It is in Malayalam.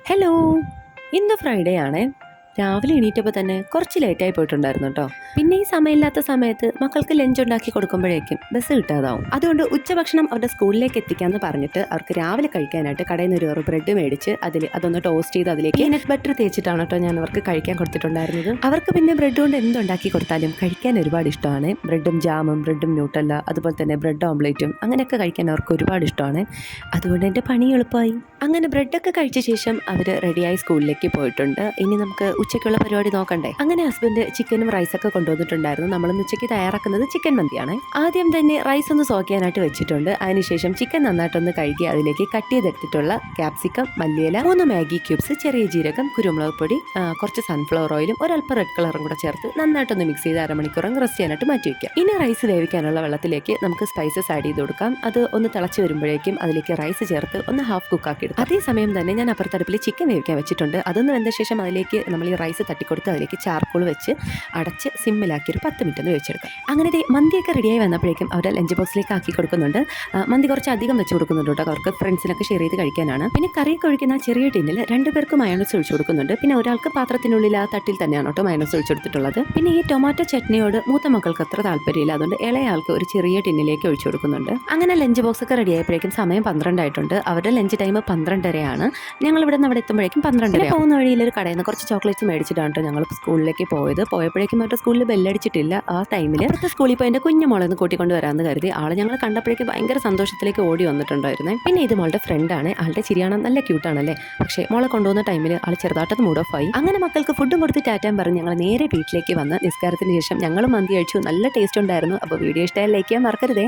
ഹലോ, ഇന്ന് ഫ്രൈഡേ ആണ്. രാവിലെ എണീറ്റപ്പോൾ തന്നെ കുറച്ച് ലേറ്റായി പോയിട്ടുണ്ടായിരുന്നു കേട്ടോ. പിന്നെ ഈ സമയമില്ലാത്ത സമയത്ത് മക്കൾക്ക് ലഞ്ച് ഉണ്ടാക്കി കൊടുക്കുമ്പോഴേക്കും ബസ് കിട്ടാതാവും. അതുകൊണ്ട് ഉച്ചഭക്ഷണം അവരുടെ സ്കൂളിലേക്ക് എത്തിക്കാമെന്ന് പറഞ്ഞിട്ട് അവർക്ക് രാവിലെ കഴിക്കാനായിട്ട് കടയിൽ നിന്ന് ഒരു ബ്രെഡ് മേടിച്ച് അതൊന്ന് ടോസ്റ്റ് ചെയ്ത് അതിലേക്ക് പീനട്ട് ബട്ടർ തേച്ചിട്ടാണ് കേട്ടോ ഞാൻ അവർക്ക് കഴിക്കാൻ കൊടുത്തിട്ടുണ്ടായിരുന്നത്. അവർക്ക് പിന്നെ ബ്രെഡ് കൊണ്ട് എന്തുണ്ടാക്കി കൊടുത്താലും കഴിക്കാൻ ഒരുപാട് ഇഷ്ടമാണ്. ബ്രെഡും ജാമും, ബ്രെഡും ന്യൂട്ടല്ല, അതുപോലെ തന്നെ ബ്രെഡ് ഓംലേറ്റും അങ്ങനെയൊക്കെ കഴിക്കാൻ അവർക്ക് ഒരുപാട് ഇഷ്ടമാണ്. അതുകൊണ്ട് എൻ്റെ പണി എളുപ്പമായി. അങ്ങനെ ബ്രെഡൊക്കെ കഴിച്ച ശേഷം അവർ റെഡിയായി സ്കൂളിലേക്ക് പോയിട്ടുണ്ട്. ഇനി നമുക്ക് ഉച്ചയ്ക്കുള്ള പരിപാടി നോക്കണ്ടേ. അങ്ങനെ ഹസ്ബൻഡ് ചിക്കനും റൈസൊക്കെ കൊണ്ടുവന്നിട്ടുണ്ടായിരുന്നു. നമ്മളിന്ന് ഉച്ചയ്ക്ക് തയ്യാറാക്കുന്നത് ചിക്കൻ മന്തിയാണ്. ആദ്യം തന്നെ റൈസ് ഒന്ന് സോക്കാനായിട്ട് വെച്ചിട്ടുണ്ട്. അതിനുശേഷം ചിക്കൻ നന്നായിട്ടൊന്ന് കഴുകി അതിലേക്ക് കട്ട് ചെയ്തെടുത്തിട്ടുള്ള ക്യാപ്സിക്കം, മല്ലിയില, 3 മാഗി ക്യൂബ്സ്, ചെറിയ ജീരകം, കുരുമുളക് പൊടി, കുറച്ച് സൺഫ്ലവർ ഓയിലും ഒരല്പം റെഡ് കളറും കൂടെ ചേർത്ത് നന്നായിട്ടൊന്ന് മിക്സ് ചെയ്ത് അരമണിക്കൂറും റെസ്റ്റ് ചെയ്യാനായിട്ട് മാറ്റി വയ്ക്കാം. ഇനി റൈസ് വേവിക്കാനുള്ള വെള്ളത്തിലേക്ക് നമുക്ക് സ്പൈസസ് ആഡ് ചെയ്ത് കൊടുക്കാം. അത് ഒന്ന് തിളച്ച് വരുമ്പോഴേക്കും അതിലേക്ക് റൈസ് ചേർത്ത് ഒന്ന് ഹാഫ് കുക്കാക്കി എടുക്കും. അതേസമയം തന്നെ ഞാൻ അപ്പുറത്തടുപ്പിൽ ചിക്കൻ വേവിക്കാൻ വെച്ചിട്ടുണ്ട്. അതൊന്ന് വെന്ത ശേഷം അതിലേക്ക് നമ്മൾ ഈ റൈസ് തട്ടിക്കൊടുത്ത് അതിലേക്ക് ചാർക്കോൾ വെച്ച് അടച്ച് സിമ്മിലാക്കി ഒരു 10 മിനിറ്റ് ഒന്ന് വെച്ചെടുക്കാം. അങ്ങനെ മന്തിയൊക്കെ റെഡിയായി വന്നപ്പോഴേക്കും അവരുടെ ലഞ്ച് ബോക്സിലേക്ക് ആക്കി കൊടുക്കുന്നുണ്ട്. മന്തി കുറച്ച് അധികം വെച്ച് കൊടുക്കുന്നുണ്ട് കേട്ടോ. അവർക്ക് ഫ്രണ്ട്സിനൊക്കെ ഷെയർ ചെയ്ത് കഴിക്കാനാണ്. പിന്നെ കറിയൊക്കെ ഒഴിക്കുന്ന ചെറിയ ടിന്നിൽ 2 പേർക്ക് മയോണൈസ് ഒഴിച്ചു കൊടുക്കുന്നുണ്ട്. പിന്നെ ഒരാൾക്ക് പാത്രത്തിനുള്ളിൽ ആ തട്ടിൽ തന്നെയാണ് കേട്ടോ മയോണൈസ് ഒഴിച്ചു കൊടുത്തിട്ടുള്ളത്. പിന്നെ ഈ ടൊമാറ്റോ ചട്നിയോട് മൂത്ത മക്കൾക്ക് അത്ര താല്പര്യമില്ല. അതുകൊണ്ട് ഇളയാൾക്ക് ഒരു ചെറിയ ടിന്നിലേക്ക് ഒഴിച്ചു കൊടുക്കുന്നുണ്ട്. അങ്ങനെ ലഞ്ച് ബോക്സ് ഒക്കെ റെഡി ആയപ്പോഴേക്കും സമയം 12 ആയിട്ടുണ്ട്. അവരുടെ ലഞ്ച് ടൈം 12:30 ഞങ്ങൾ ഇവിടെ നിന്ന് അവിടെ എത്തുമ്പോഴേക്കും 12:30. പോകുന്ന വഴിയിൽ ഒരു കടയിൽ നിന്ന് കുറച്ച് ചോക്ലേറ്റ്സ് മേടിച്ചിട്ടാണ് ഞങ്ങൾ സ്കൂളിലേക്ക് പോയപ്പോഴേക്കും അവരുടെ സ്കൂളിൽ ബെല്ലടിച്ചിട്ടില്ല. ആ ടൈമിൽ അടുത്ത സ്കൂളിൽ പോയി എൻ്റെ കുഞ്ഞു മോളെ ഒന്ന് കൂട്ടിക്കൊണ്ട് വരാമെന്ന് കരുതി ആള് ഞങ്ങൾ കണ്ടപ്പോഴേക്കും ഭയങ്കര സന്തോഷത്തിലേക്ക് ഓടി വന്നിട്ടുണ്ടായിരുന്നേ. പിന്നെ ഇത് മോളുടെ ഫ്രണ്ടാണ്. ആളുടെ ചിരിയാണ് നല്ല ക്യൂട്ടാണല്ലേ. പക്ഷേ മോളെ കൊണ്ടുപോകുന്ന ടൈമിൽ ആൾ ചെറുതായിട്ടത് മൂഡ് ഓഫ് ആയി. അങ്ങനെ മക്കൾക്ക് ഫുഡും കൊടുത്ത് ടാറ്റാൻ പറഞ്ഞ് ഞങ്ങൾ നേരെ വീട്ടിലേക്ക് വന്ന് നിസ്കാരത്തിന് ശേഷം ഞങ്ങൾ മന്തി കഴിച്ചു. നല്ല ടേസ്റ്റ് ഉണ്ടായിരുന്നു. അപ്പോൾ വീഡിയോ ഇഷ്ടമായി ലൈക്ക് ചെയ്യാൻ മറക്കരുതേ.